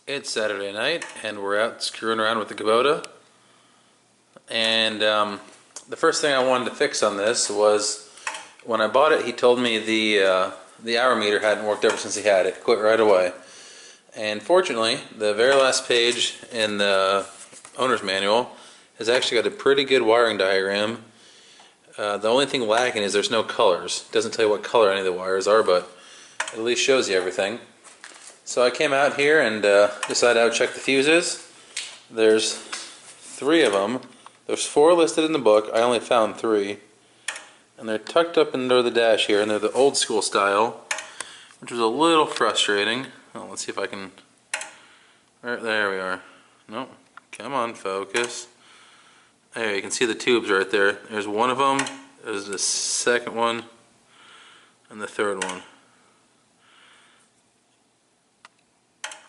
It's Saturday night and we're out screwing around with the Kubota, and the first thing I wanted to fix on this was when I bought it he told me the hour meter hadn't worked ever since he had it. It quit right away. And fortunately the very last page in the owner's manual has actually got a pretty good wiring diagram. The only thing lacking is there's no colors. It doesn't tell you what color any of the wires are, but it at least shows you everything. So I came out here and decided I would check the fuses. There's 3 of them. There's 4 listed in the book. I only found 3. And they're tucked up under the dash here, and they're the old school style, which was a little frustrating. Oh, let's see if I can... Right, there we are. Nope. Come on, focus. There, you can see the tubes right there. There's one of them. There's the second one. And the third one.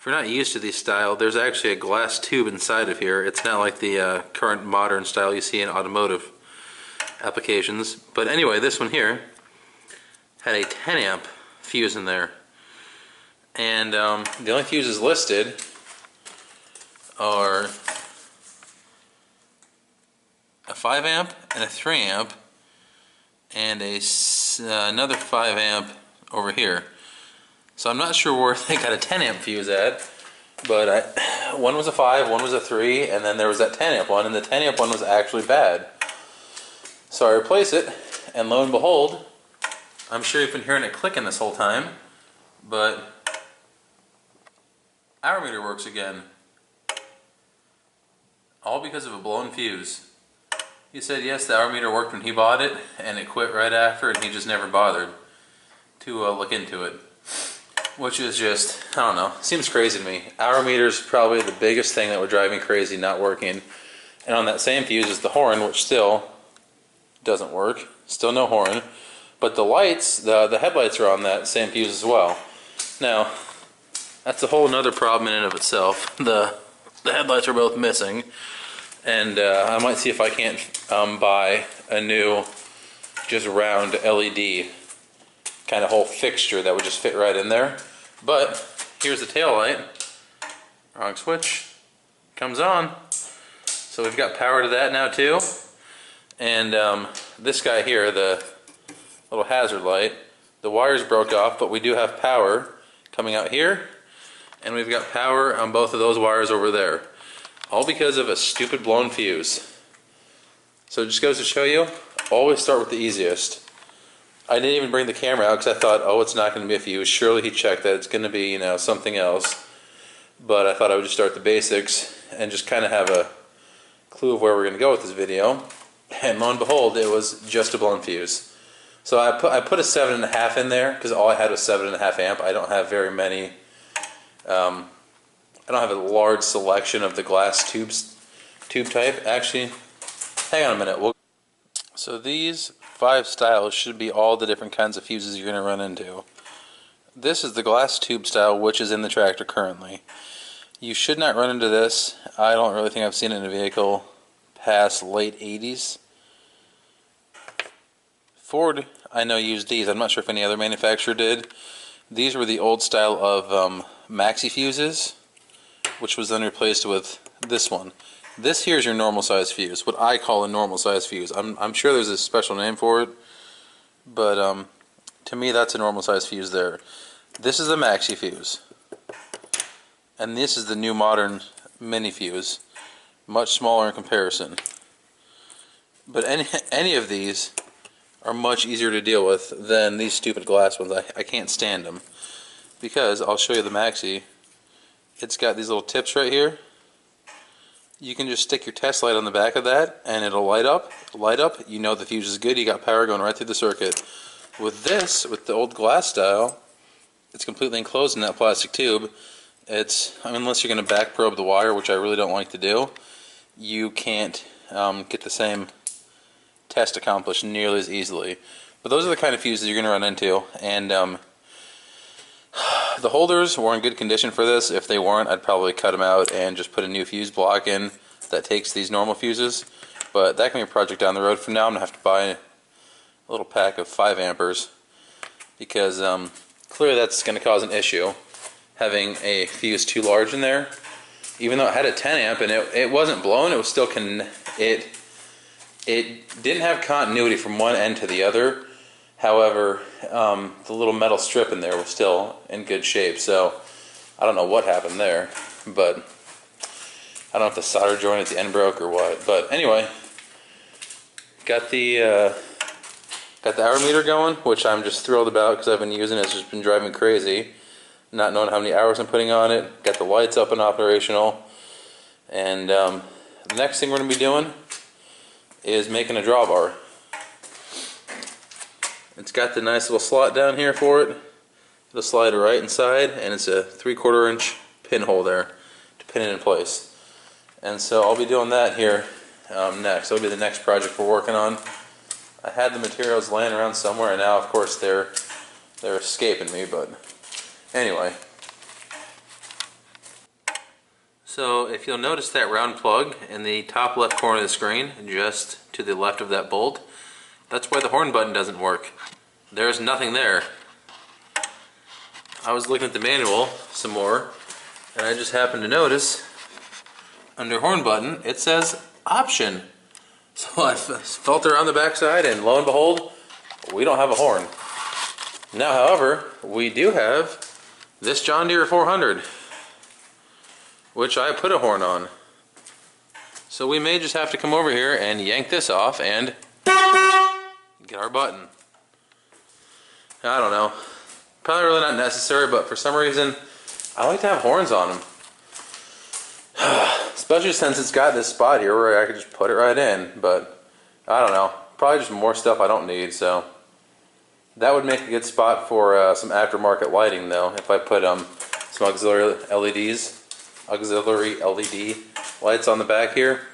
If you're not used to these style, there's actually a glass tube inside of here. It's not like the current modern style you see in automotive applications. But anyway, this one here had a 10 amp fuse in there. And the only fuses listed are a 5 amp and a 3 amp and another 5 amp over here. So I'm not sure where they got a 10 amp fuse at, but one was a 5, one was a 3, and then there was that 10 amp one, and the 10 amp one was actually bad. So I replaced it, and lo and behold, I'm sure you've been hearing it clicking this whole time, but hour meter works again. All because of a blown fuse. He said yes, the hour meter worked when he bought it, and it quit right after, and he just never bothered to look into it. Which is just, I don't know, seems crazy to me. Hour meter's probably the biggest thing that would drive me crazy not working. And on that same fuse is the horn, which still doesn't work. Still no horn. But the lights, the headlights are on that same fuse as well. Now, that's a whole nother problem in and of itself. The headlights are both missing. And I might see if I can't buy a new, just round LED kind of whole fixture that would just fit right in there. But here's the tail light. Wrong switch. Comes on. So we've got power to that now too. And this guy here, the little hazard light, the wires broke off, but we do have power coming out here, and we've got power on both of those wires over there. All because of a stupid blown fuse. So it just goes to show you, always start with the easiest. I didn't even bring the camera out because I thought, oh, it's not going to be a fuse. Surely he checked that it's going to be, something else. But I thought I would just start the basics and just kind of have a clue of where we're going to go with this video. And lo and behold, it was just a blown fuse. So I put a 7.5 in there because all I had was 7.5 amp. I don't have very many. I don't have a large selection of the glass tube type. Actually, hang on a minute. So these 5 styles should be all the different kinds of fuses you're going to run into. This is the glass tube style, which is in the tractor currently. You should not run into this. I don't really think I've seen it in a vehicle past late 80s. Ford, I know, used these. I'm not sure if any other manufacturer did. These were the old style of maxi fuses, which was then replaced with this one. This here is your normal size fuse, what I call a normal size fuse. I'm sure there's a special name for it, but to me that's a normal size fuse there. This is the maxi fuse, and this is the new modern mini fuse, much smaller in comparison. But any of these are much easier to deal with than these stupid glass ones. I can't stand them because I'll show you the maxi. It's got these little tips right here. You can just stick your test light on the back of that and it'll light up. You know the fuse is good. You got power going right through the circuit. With this, with the old glass style, it's completely enclosed in that plastic tube. Unless you're going to back probe the wire, which I really don't like to do, you can't get the same test accomplished nearly as easily. But those are the kind of fuses you're going to run into. And the holders were in good condition for this. If they weren't, I'd probably cut them out and just put a new fuse block in that takes these normal fuses. But that can be a project down the road. For now, I'm going to have to buy a little pack of 5 amperes because clearly that's going to cause an issue. having a fuse too large in there. Even though it had a 10 amp and it wasn't blown, it was still it didn't have continuity from one end to the other. However, the little metal strip in there was still in good shape. So I don't know what happened there, but I don't know if the solder joint at the end broke or what. But anyway, got the hour meter going, which I'm just thrilled about because I've been using it. It's just been driving me crazy, not knowing how many hours I'm putting on it. Got the lights up and operational. And the next thing we're going to be doing is making a drawbar. It's got the nice little slot down here for it. It'll slide right inside, and it's a 3/4 inch pinhole there to pin it in place. And so I'll be doing that here next. That'll be the next project we're working on. I had the materials laying around somewhere, and now of course they're escaping me, but anyway. So if you'll notice that round plug in the top left corner of the screen, just to the left of that bolt, that's why the horn button doesn't work. There's nothing there. I was looking at the manual some more, and I just happened to notice under horn button it says option. So I felt around the backside, and lo and behold, we don't have a horn. Now, however, we do have this John Deere 400, which I put a horn on. So we may just have to come over here and yank this off and get our button. I don't know. Probably really not necessary, but for some reason, I like to have horns on them. Especially since it's got this spot here where I could just put it right in, but I don't know. Probably just more stuff I don't need, so. That would make a good spot for some aftermarket lighting though, if I put some auxiliary LED lights on the back here.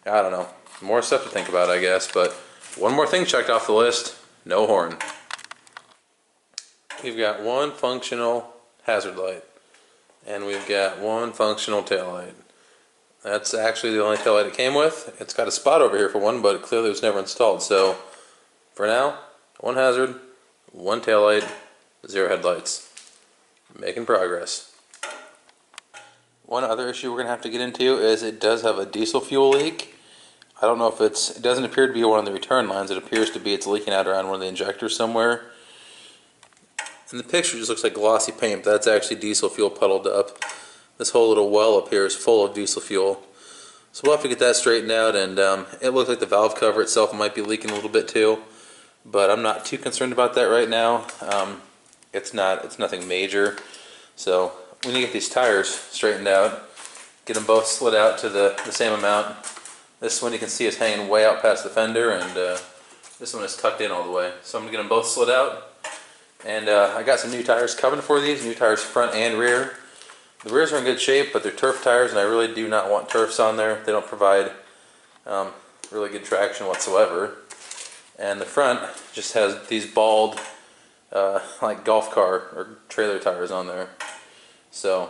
I don't know. More stuff to think about, I guess, but one more thing checked off the list, no horn. We've got one functional hazard light, and we've got one functional tail light. That's actually the only tail light it came with. It's got a spot over here for one, but clearly it was never installed. So for now, one hazard, one tail light, 0 headlights. Making progress. One other issue we're going to have to get into is it does have a diesel fuel leak. I don't know if it doesn't appear to be one of the return lines. It appears to be it's leaking out around one of the injectors somewhere. In the picture it just looks like glossy paint, but that's actually diesel fuel puddled up. This whole little well up here is full of diesel fuel. So we'll have to get that straightened out, and it looks like the valve cover itself might be leaking a little bit too. But I'm not too concerned about that right now. It's nothing major. So we need to get these tires straightened out, get them both slid out to the same amount. This one you can see is hanging way out past the fender, and this one is tucked in all the way. So I'm going to get them both slid out. And I got some new tires coming for these, new tires front and rear. The rears are in good shape, but they're turf tires, and I really do not want turfs on there. They don't provide really good traction whatsoever. And the front just has these bald, like golf car or trailer tires on there. So,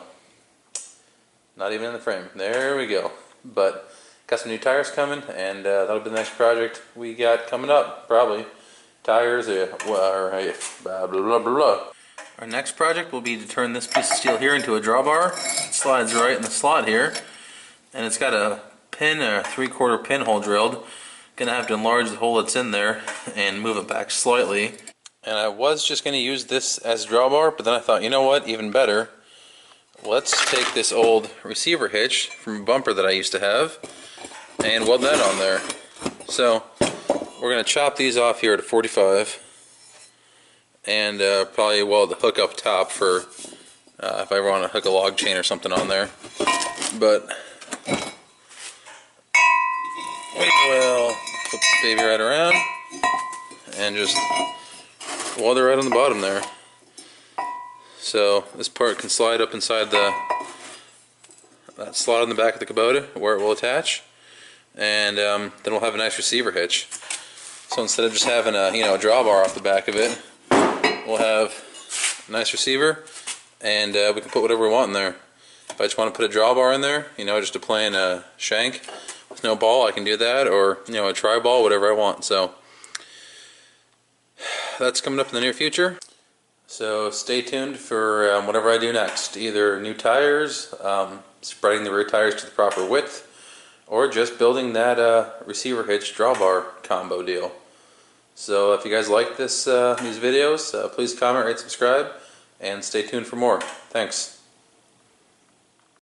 not even in the frame. There we go. But got some new tires coming, and that'll be the next project we got coming up, probably. Tires, blah, blah, blah, blah. Our next project will be to turn this piece of steel here into a drawbar. It slides right in the slot here, and it's got a pin, a 3/4 pinhole drilled. Gonna have to enlarge the hole that's in there and move it back slightly. And I was just gonna use this as a drawbar, but then I thought, you know what, even better. Let's take this old receiver hitch from a bumper that I used to have and weld that on there. So we're going to chop these off here at 45 and probably weld the hook up top for if I ever want to hook a log chain or something on there. But we will flip this baby right around and just weld it right on the bottom there. So this part can slide up inside that slot in the back of the Kubota where it will attach, and then we'll have a nice receiver hitch. So instead of just having a a drawbar off the back of it, we'll have a nice receiver, and we can put whatever we want in there. If I just want to put a drawbar in there, just a plain shank with no ball, I can do that, or a tri-ball, whatever I want. So that's coming up in the near future. So stay tuned for whatever I do next. Either new tires, spreading the rear tires to the proper width, or just building that receiver hitch drawbar combo deal. So if you guys like these videos, please comment, rate, subscribe, and stay tuned for more. Thanks.